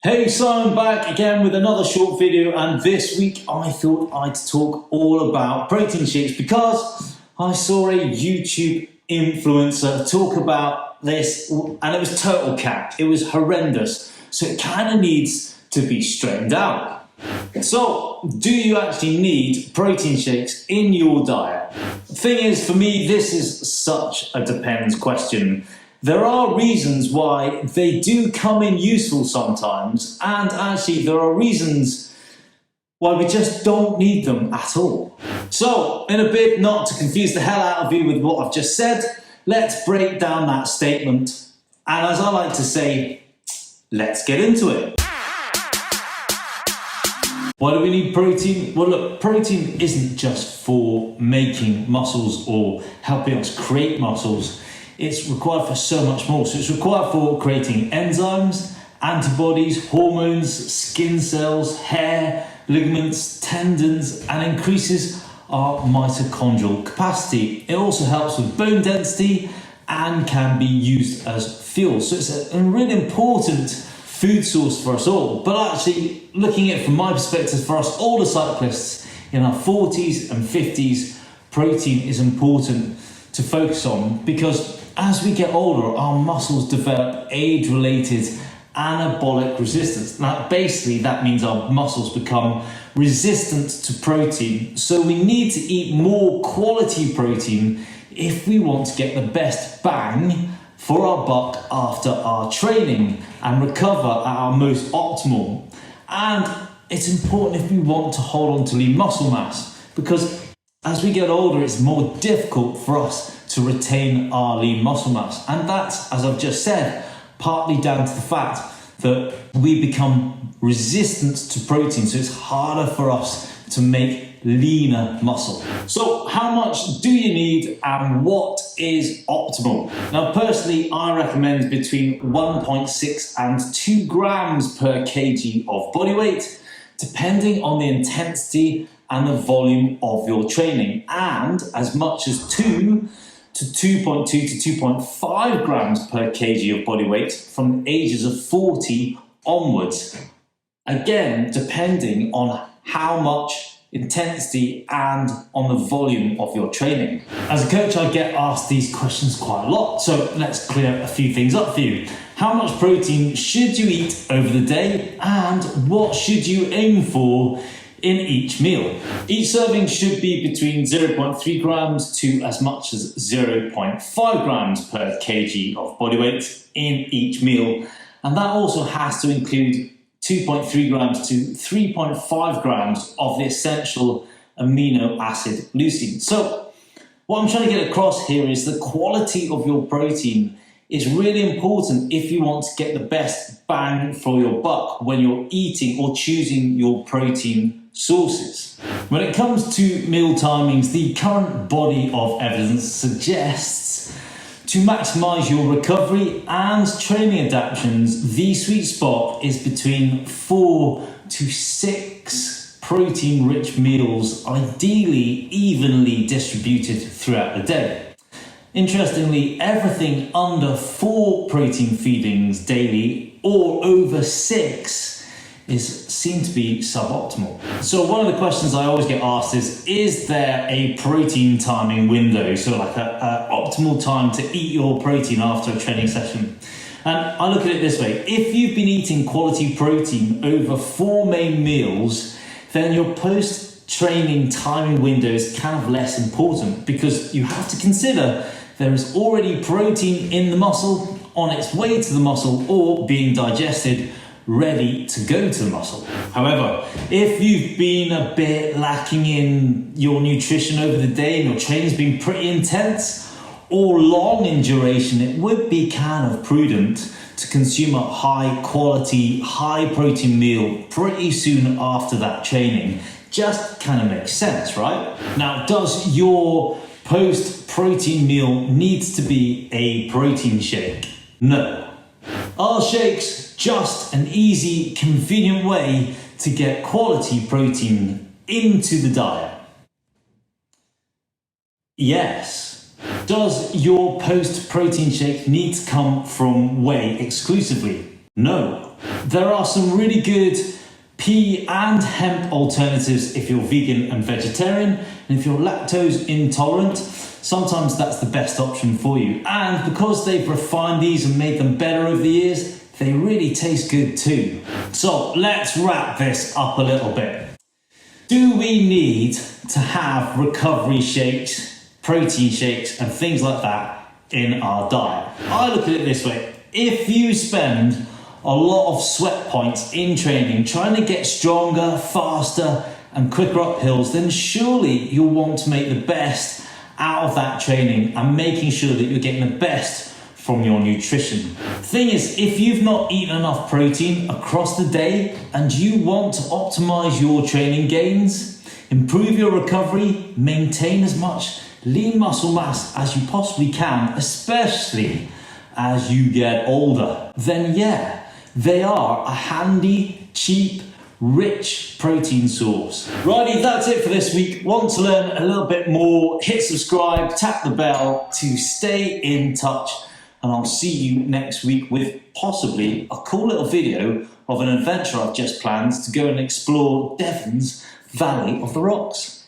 Hey, Simon back again with another short video, and this week I thought I'd talk all about protein shakes because I saw a YouTube influencer talk about this and it was total cat. It was horrendous. So it kind of needs to be straightened out. So, do you actually need protein shakes in your diet? The thing is, for me, this is such a depends question. There are reasons why they do come in useful sometimes, and actually there are reasons why we just don't need them at all. So, in a bit, not to confuse the hell out of you with what I've just said, let's break down that statement, and as I like to say, let's get into it. Why do we need protein? Well, look, protein isn't just for making muscles or helping us create muscles. It's required for so much more. So it's required for creating enzymes, antibodies, hormones, skin cells, hair, ligaments, tendons, and increases our mitochondrial capacity. It also helps with bone density and can be used as fuel. So it's a really important food source for us all. But actually, looking at it from my perspective, for us older cyclists in our 40s and 50s, protein is important to focus on because as we get older, our muscles develop age-related anabolic resistance. Now, basically, that means our muscles become resistant to protein. So we need to eat more quality protein if we want to get the best bang for our buck after our training and recover at our most optimal. And it's important if we want to hold on to lean muscle mass because as we get older, it's more difficult for us to retain our lean muscle mass. And that's, as I've just said, partly down to the fact that we become resistant to protein. So it's harder for us to make leaner muscle. So how much do you need and what is optimal? Now, personally, I recommend between 1.6 and 2 grams per kg of body weight, depending on the intensity and the volume of your training, and as much as 2 to 2.2 to 2.5 grams per kg of body weight from the ages of 40 onwards. Again, depending on how much intensity and on the volume of your training. As a coach, I get asked these questions quite a lot, so let's clear a few things up for you. How much protein should you eat over the day, and what should you aim for in each meal? Each serving should be between 0.3 grams to as much as 0.5 grams per kg of body weight in each meal. And that also has to include 2.3 grams to 3.5 grams of the essential amino acid leucine. So what I'm trying to get across here is the quality of your protein is really important if you want to get the best bang for your buck when you're eating or choosing your protein sources. When it comes to meal timings, the current body of evidence suggests to maximize your recovery and training adaptations, the sweet spot is between 4 to 6 protein-rich meals, ideally evenly distributed throughout the day. Interestingly, everything under 4 protein feedings daily or over 6 is seen to be suboptimal. So one of the questions I always get asked is there a protein timing window? So like a optimal time to eat your protein after a training session. And I look at it this way: if you've been eating quality protein over 4 main meals, then your post-training timing window is kind of less important because you have to consider there is already protein in the muscle, on its way to the muscle, or being digested, ready to go to the muscle. However, if you've been a bit lacking in your nutrition over the day and your training's been pretty intense or long in duration, it would be kind of prudent to consume a high quality, high protein meal pretty soon after that training. Just kind of makes sense, right? Now, does your post-protein meal needs to be a protein shake? No. Are shakes just an easy, convenient way to get quality protein into the diet? Yes. Does your post-protein shake need to come from whey exclusively? No. There are some really good pea and hemp alternatives if you're vegan and vegetarian, and if you're lactose intolerant, sometimes that's the best option for you. And because they've refined these and made them better over the years, they really taste good too. So let's wrap this up a little bit. Do we need to have recovery shakes, protein shakes, and things like that in our diet? I look at it this way. If you spend a lot of sweat points in training, trying to get stronger, faster, and quicker up hills, then surely you'll want to make the best out of that training and making sure that you're getting the best from your nutrition. The thing is, if you've not eaten enough protein across the day and you want to optimize your training gains, improve your recovery, maintain as much lean muscle mass as you possibly can, especially as you get older, then yeah, they are a handy, cheap, rich protein source. Righty, that's it for this week. Want to learn a little bit more? Hit subscribe, tap the bell to stay in touch, and I'll see you next week with possibly a cool little video of an adventure I've just planned to go and explore Devon's Valley of the Rocks.